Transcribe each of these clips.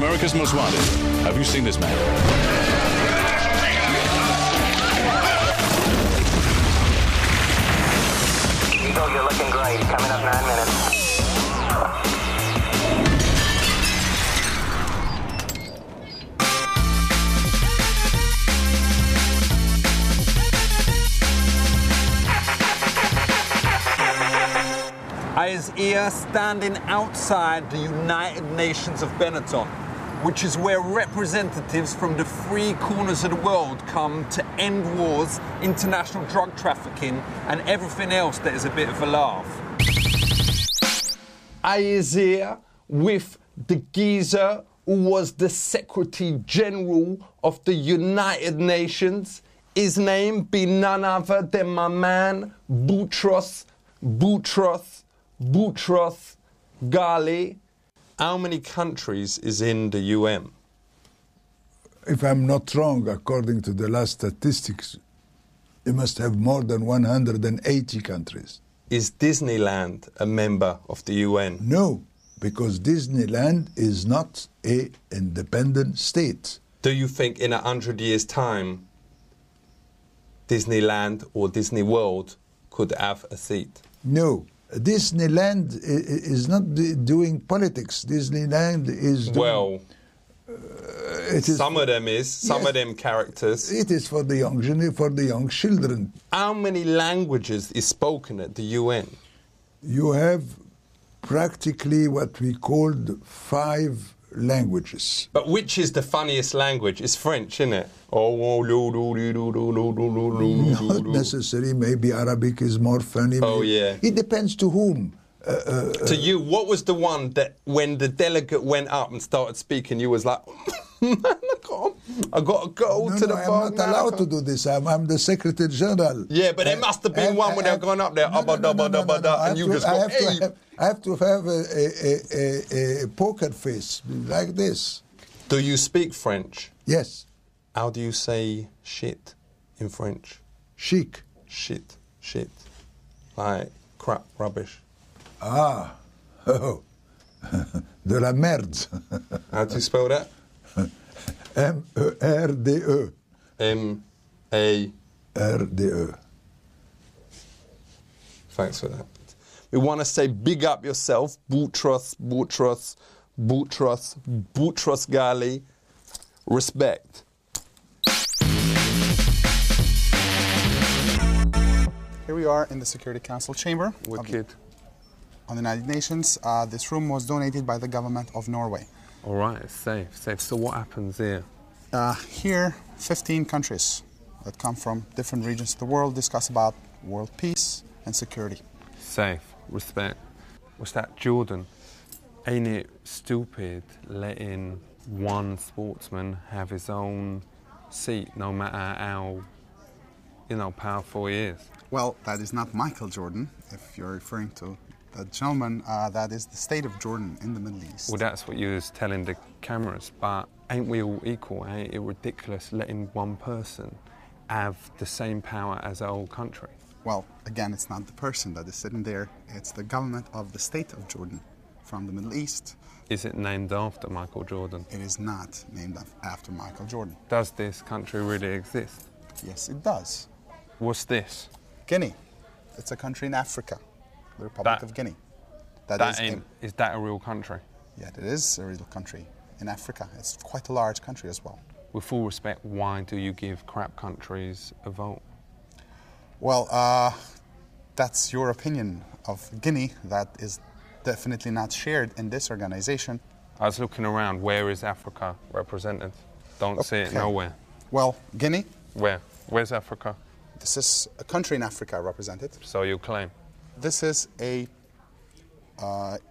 America's Most Wanted. Have you seen this man? Eagle, you're looking great. Coming up 9 minutes. I is here standing outside the United Nations of Benetton, which is where representatives from the 3 corners of the world come to end wars, international drug trafficking, and everything else that is a bit of a laugh. I is here with the geezer who was the Secretary General of the United Nations. His name be none other than my man, Boutros Ghali. How many countries is in the UN? If I'm not wrong, according to the last statistics, you must have more than 180 countries. Is Disneyland a member of the UN? No, because Disneyland is not an independent state. Do you think in 100 years' time, Disneyland or Disney World could have a seat? No. Disneyland is not doing politics. Disneyland is doing... Well, some of them is. Some yes, of them characters. It is for the young children. How many languages is spoken at the UN? You have practically what we called 5 languages. But which is the funniest language? It's French, isn't it? Not necessary. Maybe Arabic is more funny. Oh, yeah. It depends to whom. To you, what was the one that when the delegate went up and started speaking, you was like, I got to go to the bar. I'm not allowed to do this. I'm the Secretary General. Yeah, but there must have been one when they're going up there, and you just go, hey. I have to have a poker face like this. Do you speak French? Yes. How do you say shit in French? Chic. Shit. Like crap, rubbish. Ah. Oh. De la merde. How do you spell that? M-E-R-D-E. M-A-R-D-E. Thanks for that. We want to say big up yourself, Boutros Ghali. Respect. Here we are in the Security Council chamber Wicked. On the United Nations. This room was donated by the government of Norway. All right, it's safe. So what happens here? Here, 15 countries that come from different regions of the world discuss about world peace and security. Safe. Respect. What's that, Jordan? Ain't it stupid letting one sportsman have his own seat, no matter how, powerful he is? Well, that is not Michael Jordan. If you're referring to that gentleman, that is the state of Jordan in the Middle East. Well, that's what you was telling the cameras, but ain't we all equal? Ain't it ridiculous letting one person have the same power as a whole country? Well, again, it's not the person that is sitting there. It's the government of the state of Jordan from the Middle East. Is it named after Michael Jordan? It is not named after Michael Jordan. Does this country really exist? Yes, it does. What's this? Guinea. It's a country in Africa, the Republic of Guinea. Is that a real country? Yeah, it is a real country in Africa. It's quite a large country as well. With full respect, why do you give crap countries a vote? Well, that's your opinion of Guinea. That is definitely not shared in this organization. I was looking around. Where is Africa represented? Don't see it nowhere. Well, Guinea. Where? Where's Africa? This is a country in Africa represented. So you claim? This is a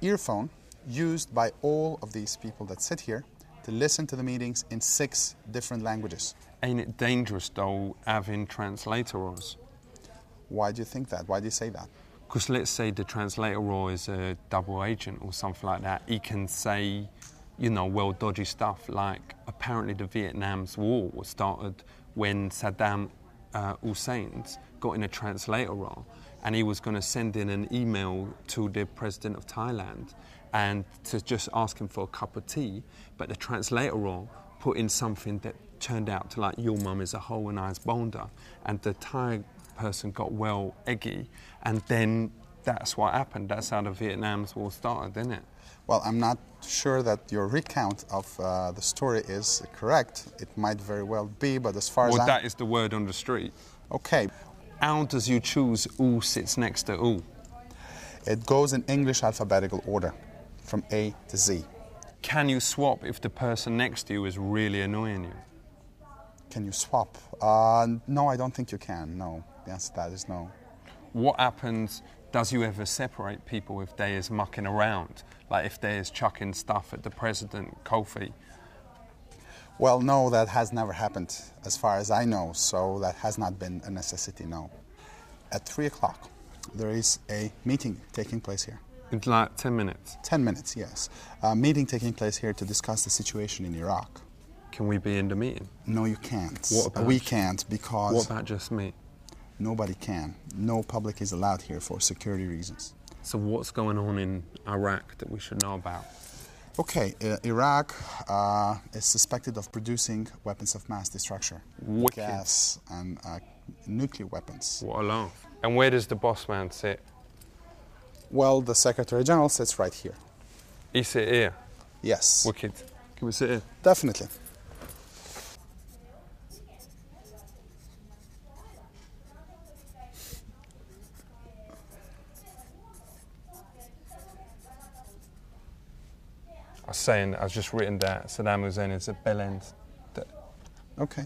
earphone used by all of these people that sit here to listen to the meetings in 6 different languages. Ain't it dangerous, though, having translators? Why do you think that? Why do you say that? Because let's say the translator is a double agent or something like that. He can say, well, dodgy stuff, like apparently the Vietnam's war was started when Saddam Hussein's got in a translator role, and he was going to send in an email to the president of Thailand, and to just ask him for a cup of tea, but the translator role put in something that turned out to like, your mum is a whole and I's boulder, and the Thai person got well eggy, and then that's what happened. That's how the Vietnam's war started, didn't it? Well, I'm not sure that your recount of the story is correct. It might very well be, but as far as that is the word on the street. Okay. How does you choose who sits next to who? It goes in English alphabetical order, from A to Z. Can you swap if the person next to you is really annoying you? Can you swap? No, I don't think you can, no. The answer to that is no. What happens, does you ever separate people if they is mucking around? Like if they is chucking stuff at the president, Kofi? Well, no, that has never happened, as far as I know, so that has not been a necessity, no. At 3 o'clock, there is a meeting taking place here. It's like 10 minutes? 10 minutes, yes. A meeting taking place here to discuss the situation in Iraq. Can we be in the meeting? No, you can't. What about we can't, because... What about just me? Nobody can. No public is allowed here for security reasons. So what's going on in Iraq that we should know about? Okay, Iraq is suspected of producing weapons of mass destruction. Wicked. Gas and nuclear weapons. What a laugh. And where does the boss man sit? Well, the Secretary General sits right here. He sit here? Yes. Wicked. Can we sit here? Definitely. I was just written that Saddam Hussein is a bell end. Okay.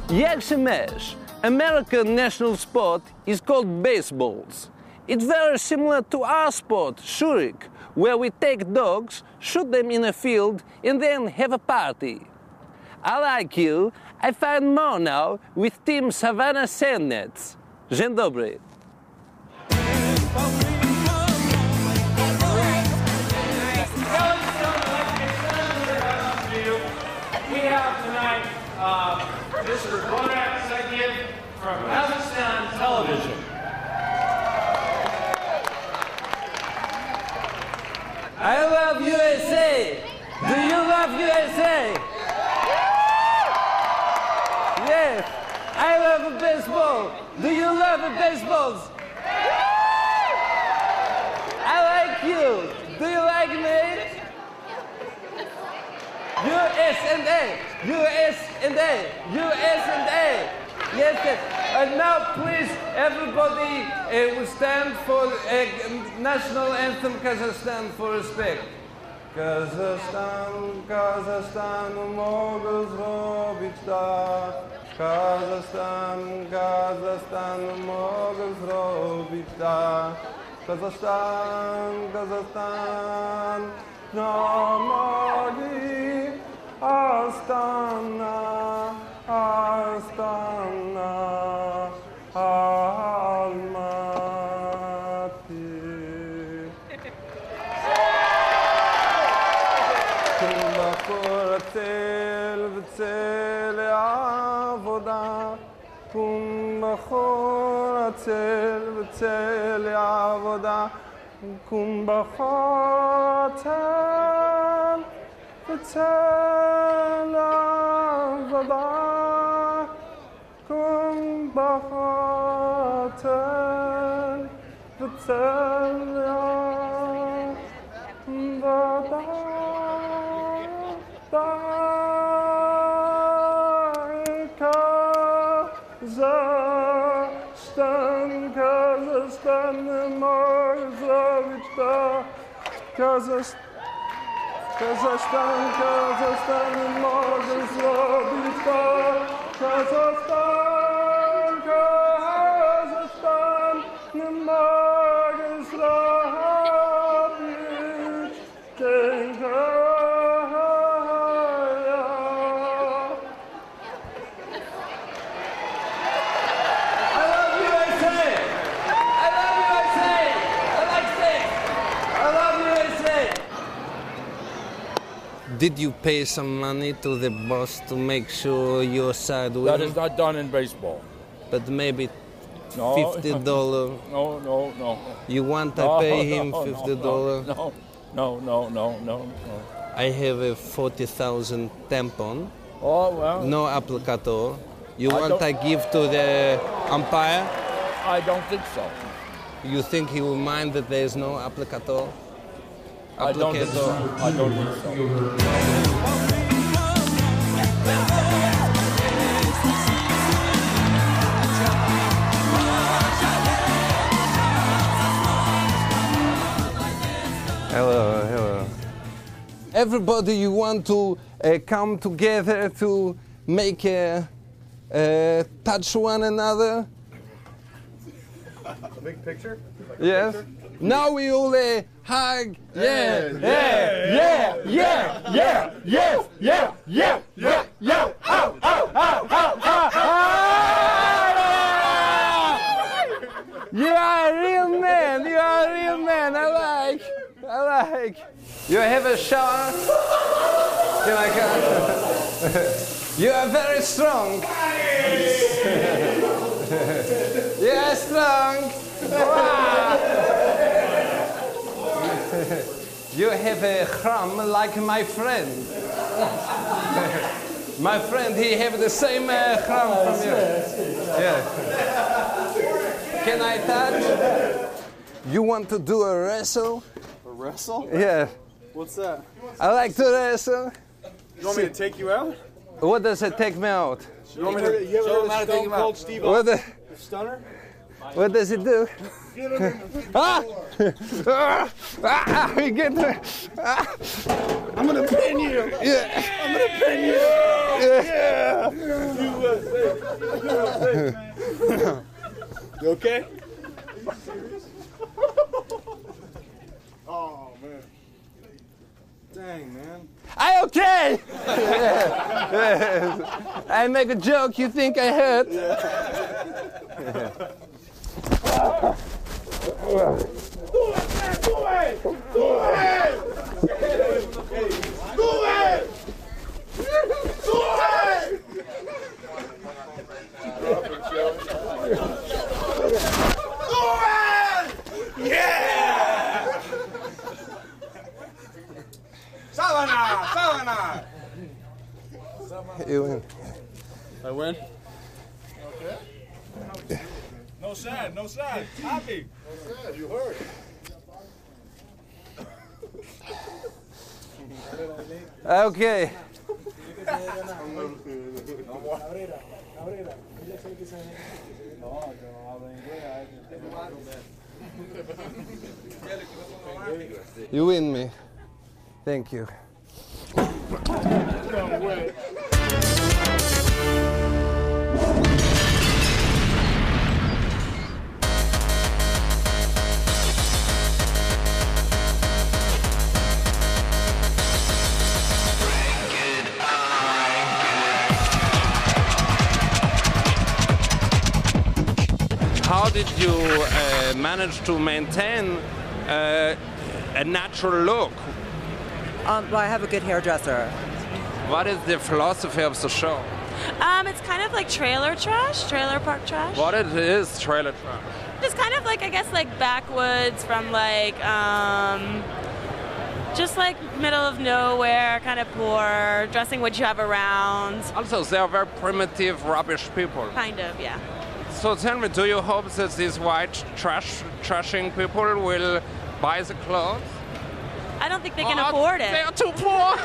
Yaxhimesh, American national sport, is called baseballs. It's very similar to our sport, shurik, where we take dogs, shoot them in a field, and then have a party. I like you. I find more now with Team Savannah Sandnets. Dzień dobry. We have tonight Mr. Bonak Sagiev from Kazakhstan Television. I love USA. Do you love USA? Yes. I love baseball. Do you love baseballs? I like you. Do you like me? USA, USA, USA. Yes, yes. And now, please, everybody, we stand for national anthem Kazakhstan for respect. Kazakhstan, Kazakhstan, mogę zrobić tak. Kazakhstan, Kazakhstan, mogę zrobić tak. Kazakhstan, Kazakhstan, Namagi. Astana, Astana, Almaty. Kumba khoratel v'tzel avoda. Kumba khoratel v'tzel avoda. Kumba khoratel. V'tzel avoda, kum b'chotel, v'tzel avoda, Kazakhstan, Kazakhstan, Kazakhstan, Kazakhstan. Kazakhstan, Kazakhstan, mogę zrobić tak. Kazakhstan, Kazakhstan, mogę zrobić ten kraj. Did you pay some money to the boss to make sure your side wins? That is not done in baseball. But maybe No. $50. No. You want I pay him $50? No. I have a 40,000 tampon. Oh, well. No applicator. You I want don't- I give to the umpire? I don't think so. You think he will mind that there is no applicator? I don't think so. I don't think so. Hello. Everybody, you want to come together to make touch one another? A big picture? Yes. Now we all hug. Yeah. You are a real man. I like. You have a shower? Can I come? You are very strong. You are strong. Wow. You have a crumb like my friend. My friend, he have the same crumb from you. Yeah. Can I touch? You want to do a wrestle? A wrestle? Yeah. What's that? I like to wrestle. You want me to take you out? What does it take me out? You want me to you ever heard of Stone Cold Steve What, Austin? The Stunner? what does it do? Ah! We get there. I'm gonna pin you! Yeah. I'm gonna pin you! Yeah. USA! You okay? Oh man. Dang man. I okay. Yeah. I make a joke. You think I hurt? Savannah! You win. I win? Okay. No sad. Happy. No sad, you heard. Okay. You win me. Thank you. How did you manage to maintain a natural look? Well, I have a good hairdresser. What is the philosophy of the show? It's kind of like trailer park trash. What it is, trailer trash? It's kind of like, I guess, like backwoods from like, just like middle of nowhere, kind of poor, dressing what you have around. Also, they are very primitive, rubbish people. Kind of, yeah. So tell me, do you hope that these white trashing people will buy the clothes? I don't think they can afford it. They are too poor.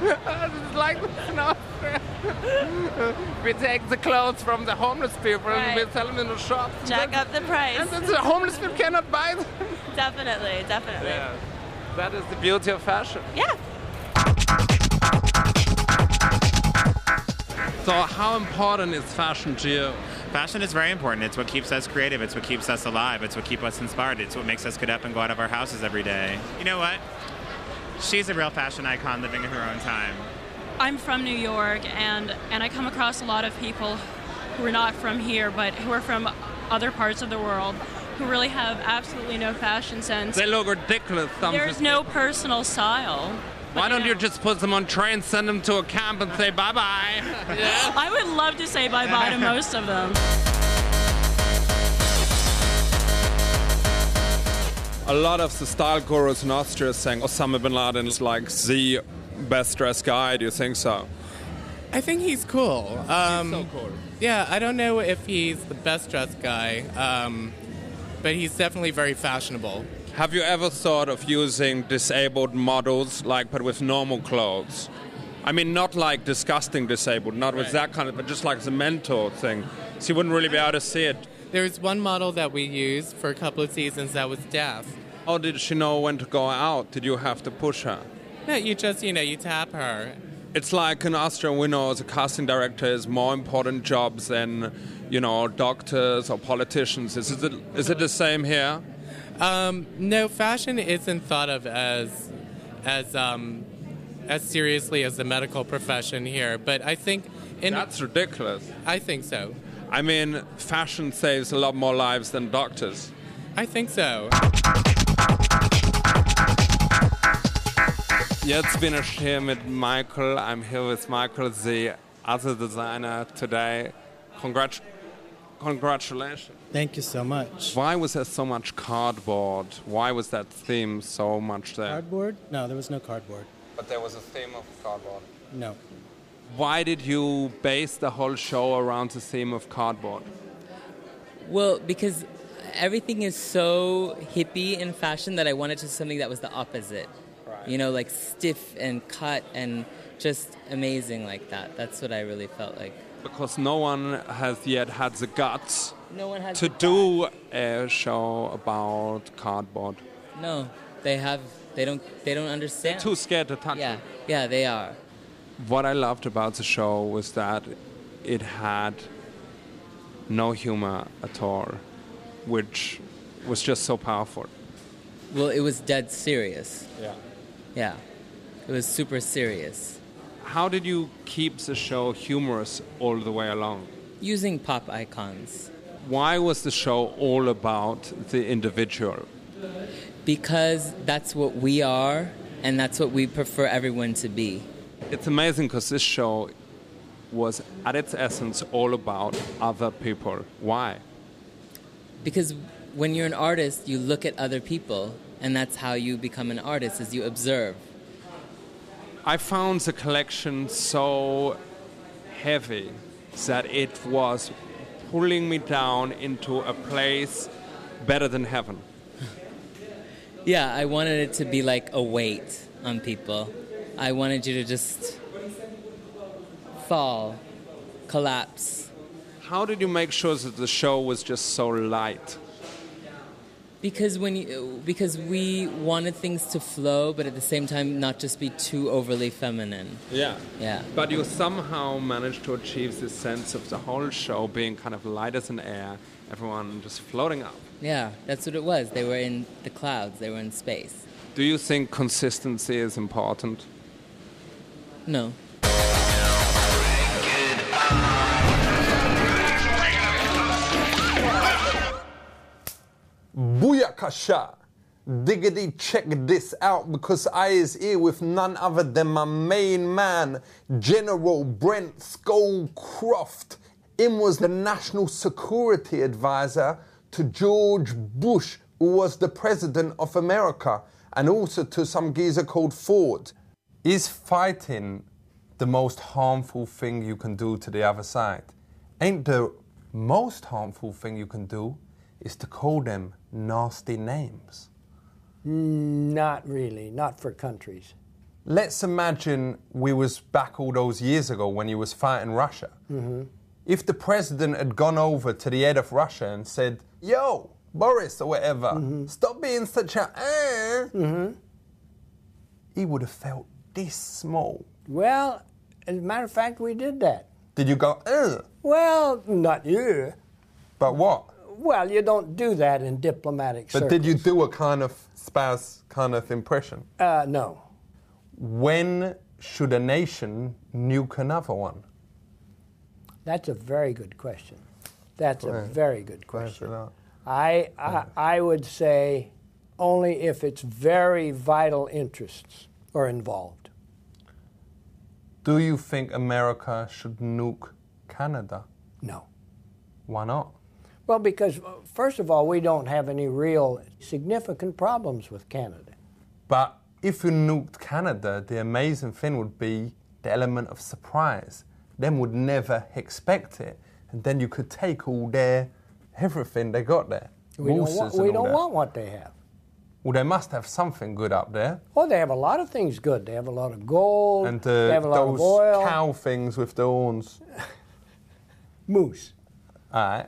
It's like this in Austria. We take the clothes from the homeless people and we sell them in the shop. Jack up the price. And the homeless people cannot buy them. Definitely. Yeah. That is the beauty of fashion. Yeah. So how important is fashion to you? Fashion is very important. It's what keeps us creative. It's what keeps us alive. It's what keeps us inspired. It's what makes us get up and go out of our houses every day. You know what? She's a real fashion icon living in her own time. I'm from New York, and I come across a lot of people who are not from here, but who are from other parts of the world, who really have absolutely no fashion sense. They look ridiculous. There's no personal style. Why don't you just put them on trains, send them to a camp, and say bye-bye? Yeah. I would love to say bye-bye to most of them. A lot of the style gurus in Austria are saying Osama bin Laden is like the best dressed guy. Do you think so? I think he's cool. He's so cool. Yeah, I don't know if he's the best dressed guy, but he's definitely very fashionable. Have you ever thought of using disabled models, like, but with normal clothes? I mean, not like disgusting disabled, not with that kind of, but just like the mentor thing. So you wouldn't really be able to see it. There was one model that we used for a couple of seasons that was deaf. How did she know when to go out? Did you have to push her? No, you just, you tap her. It's like in Austria, we know as a casting director is more important jobs than, doctors or politicians. Is it the same here? No, fashion isn't thought of as seriously as the medical profession here, but I think... That's ridiculous. I think so. I mean, fashion saves a lot more lives than doctors. I think so. Jetzt bin ich hier mit Michael. I'm here with Michael, the other designer today. Congratulations. Thank you so much. Why was there so much cardboard? Why was that theme so much there? Cardboard? No, there was no cardboard. But there was a theme of cardboard. No. Why did you base the whole show around the theme of cardboard? Well, because everything is so hippie in fashion that I wanted to something that was the opposite. Right. Like stiff and cut and just amazing like that. That's what I really felt like. Because no one has yet had the guts to do a show about cardboard. No, they don't understand. They're too scared to touch it. Yeah, they are. What I loved about the show was that it had no humor at all, which was just so powerful. Well, it was dead serious. Yeah. Yeah. It was super serious. How did you keep the show humorous all the way along? Using pop icons. Why was the show all about the individual? Because that's what we are, and that's what we prefer everyone to be. It's amazing because this show was, at its essence, all about other people. Why? Because when you're an artist, you look at other people, and that's how you become an artist, is you observe. I found the collection so heavy that it was pulling me down into a place better than heaven. Yeah, I wanted it to be like a weight on people. I wanted you to just fall, collapse. How did you make sure that the show was just so light? Because we wanted things to flow, but at the same time not just be too overly feminine. Yeah. Yeah. But you somehow managed to achieve this sense of the whole show being kind of light as an air, everyone just floating up. Yeah, that's what it was. They were in the clouds. They were in space. Do you think consistency is important? No. Booyakasha! Diggity check this out, because I is here with none other than my main man, General Brent Scowcroft. Him was the national security advisor to George Bush, who was the president of America, and also to some geezer called Ford. Is fighting the most harmful thing you can do to the other side? Ain't the most harmful thing you can do is to call them nasty names? Not really, not for countries. Let's imagine we was back all those years ago when you was fighting Russia. Mm-hmm. If the president had gone over to the head of Russia and said, "Yo, Boris," or whatever, mm-hmm. "Stop being such a mm-hmm. he would have felt this small. Well, as a matter of fact, we did that. Did you go, ugh? Well, not you. But what? Well, you don't do that in diplomatic circles. But did you do a kind of spaz kind of impression? No. When should a nation nuke another one? That's a very good question. That's a very good question. Thanks a lot. I would say only if it's very vital interests are involved. Do you think America should nuke Canada? No. Why not? Well, because, first of all, we don't have any real significant problems with Canada. But if you nuked Canada, the amazing thing would be the element of surprise. Them would never expect it. And then you could take all their, everything they got there. We don't want what they have. Well, they must have something good up there. Oh, they have a lot of things good. They have a lot of gold. And they have a lot those of oil. cow things with the horns. Moose. All right.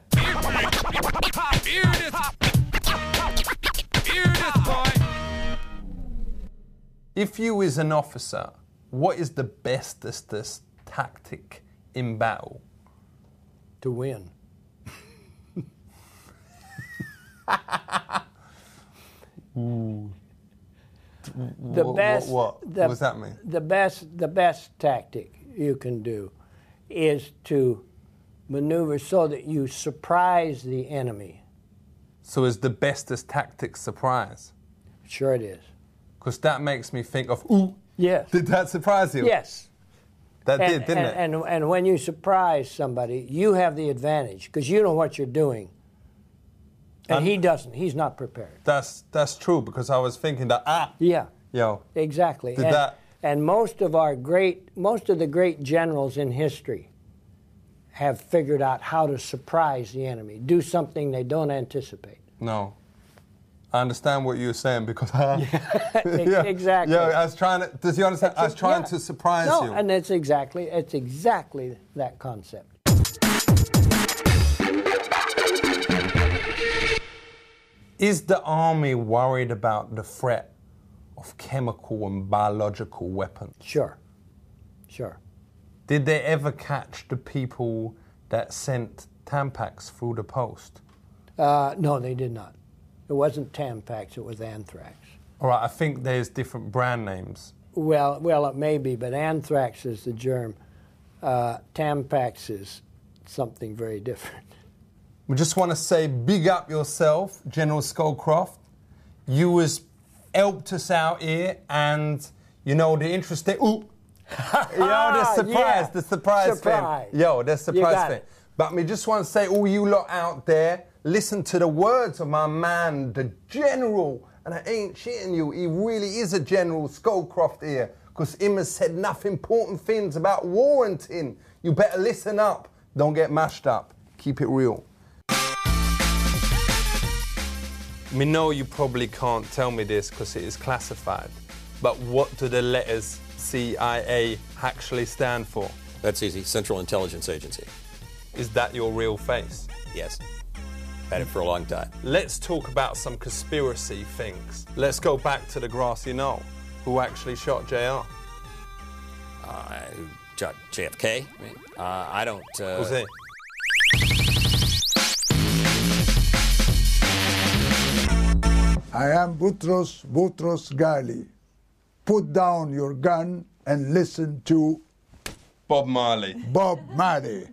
If you is an officer, what is the bestest tactic in battle? To win. Ooh. The best. What does that mean? The best tactic you can do is to maneuver so that you surprise the enemy. So is the bestest tactic surprise? Sure it is. Because that makes me think of, ooh, yes. Did that surprise you? Yes. That did, didn't it? And when you surprise somebody, you have the advantage because you know what you're doing. And he doesn't. He's not prepared. That's true, because I was thinking that, yeah. Yo. Exactly. Did and most of the great generals in history have figured out how to surprise the enemy, do something they don't anticipate. No. I understand what you were saying because exactly. Yeah, I was trying to. Does you understand? I was trying to surprise you. No, and it's exactly that concept. Is the army worried about the threat of chemical and biological weapons? Sure. Did they ever catch the people that sent Tampax through the post? No, they did not. It wasn't Tampax, it was anthrax. All right, I think there's different brand names. Well, it may be, but anthrax is the germ. Tampax is something very different. We just want to say big up yourself, General Scholecroft. You was helped us out here, and you know the interesting. Ooh, the surprise thing. Yo, the surprise thing. But we just want to say, all you lot out there, listen to the words of my man, the General. And I ain't cheating you. He really is a General Scholecroft here, because him has said enough important things about warranting. You better listen up. Don't get mashed up. Keep it real. We know you probably can't tell me this because it is classified, but what do the letters CIA actually stand for? That's easy. Central Intelligence Agency. Is that your real face? Yes. Had it for a long time. Let's talk about some conspiracy things. Let's go back to the grassy knoll. Who actually shot JR? Who shot JFK? I don't... Who's he? I am Boutros Ghali. Put down your gun and listen to Bob Marley. Bob Marley.